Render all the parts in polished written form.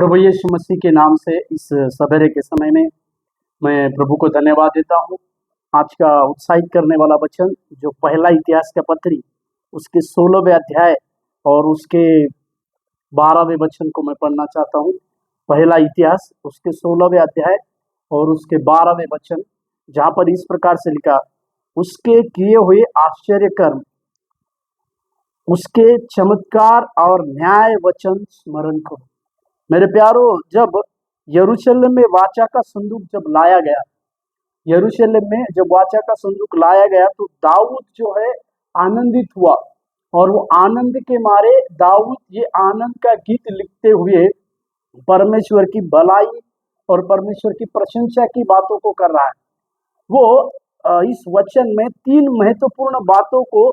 प्रभु यीशु मसीह के नाम से इस सवेरे के समय में मैं प्रभु को धन्यवाद देता हूँ। आज का उत्साहित करने वाला वचन जो पहला इतिहास का पत्री उसके 16वें अध्याय और उसके 12वें वचन को मैं पढ़ना चाहता हूँ। पहला इतिहास उसके 16वें अध्याय और उसके 12वें वचन, जहाँ पर इस प्रकार से लिखा, उसके किए हुए आश्चर्य कर्म, उसके चमत्कार और न्याय वचन स्मरण करो। मेरे प्यारो, जब यरूशलेम में वाचा का संदूक जब लाया गया, यरूशलेम में जब वाचा का संदूक लाया गया तो दाऊद जो है आनंदित हुआ, और वो आनंद के मारे दाऊद ये आनंद का गीत लिखते हुए परमेश्वर की भलाई और परमेश्वर की प्रशंसा की बातों को कर रहा है। वो इस वचन में 3 महत्वपूर्ण बातों को,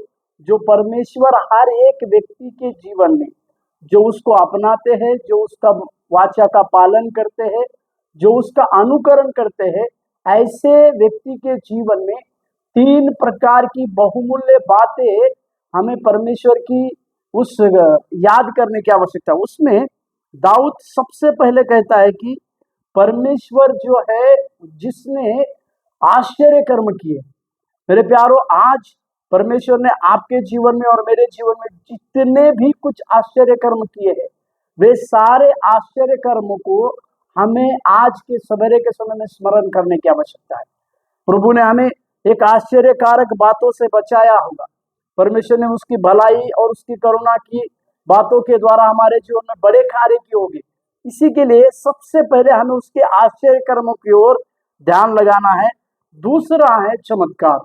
जो परमेश्वर हर एक व्यक्ति के जीवन में जो उसको अपनाते हैं, जो उसका वाचा का पालन करते हैं, जो उसका अनुकरण करते हैं, ऐसे व्यक्ति के जीवन में 3 प्रकार की बहुमूल्य बातें हमें परमेश्वर की उस याद करने की आवश्यकता है। उसमें दाऊद सबसे पहले कहता है कि परमेश्वर जो है जिसने आश्चर्य कर्म किए। मेरे प्यारो, आज परमेश्वर ने आपके जीवन में और मेरे जीवन में जितने भी कुछ आश्चर्य कर्म किए हैं, वे सारे आश्चर्य कर्मों को हमें आज के सवेरे के समय में स्मरण करने की आवश्यकता है। प्रभु ने हमें एक आश्चर्यकारक बातों से बचाया होगा। परमेश्वर ने उसकी भलाई और उसकी करुणा की बातों के द्वारा हमारे जीवन में बड़े कार्य किए होंगे। इसी के लिए सबसे पहले हमें उसके आश्चर्य कर्मों की ओर ध्यान लगाना है। दूसरा है चमत्कार।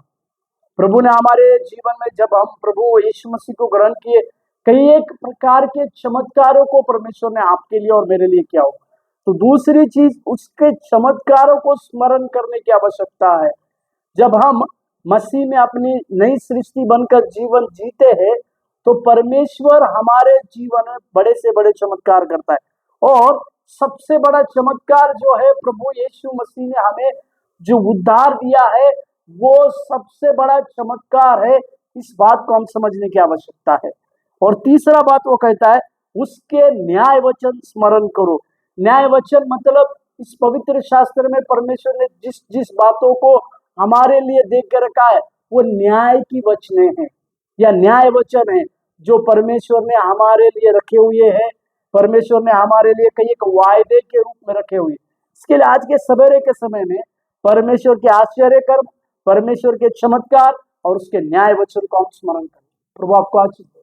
प्रभु ने हमारे जीवन में, जब हम प्रभु यीशु मसीह को ग्रहण किए, कई एक प्रकार के चमत्कारों को परमेश्वर ने आपके लिए और मेरे लिए किया हो। तो दूसरी चीज, उसके चमत्कारों को स्मरण करने की आवश्यकता है। जब हम मसीह में अपनी नई सृष्टि बनकर जीवन जीते हैं, तो परमेश्वर हमारे जीवन में बड़े से बड़े चमत्कार करता है। और सबसे बड़ा चमत्कार जो है, प्रभु यीशु मसीह ने हमें जो उद्धार दिया है, वो सबसे बड़ा चमत्कार है। इस बात को हम समझने की आवश्यकता है। और तीसरा बात वो कहता है, उसके न्याय वचन स्मरण करो। न्याय वचन मतलब इस पवित्र शास्त्र में परमेश्वर ने जिस जिस बातों को हमारे लिए देख कर रखा है, वो न्याय की वचने हैं या न्याय वचन है, जो परमेश्वर ने हमारे लिए रखे हुए हैं। परमेश्वर ने हमारे लिए कई एक वायदे के रूप में रखे हुए। इसके लिए आज के सवेरे के समय में परमेश्वर के आश्चर्य कर्म, परमेश्वर के चमत्कार और उसके न्याय वचन को हम स्मरण करें। प्रभु आपको आशीष दे।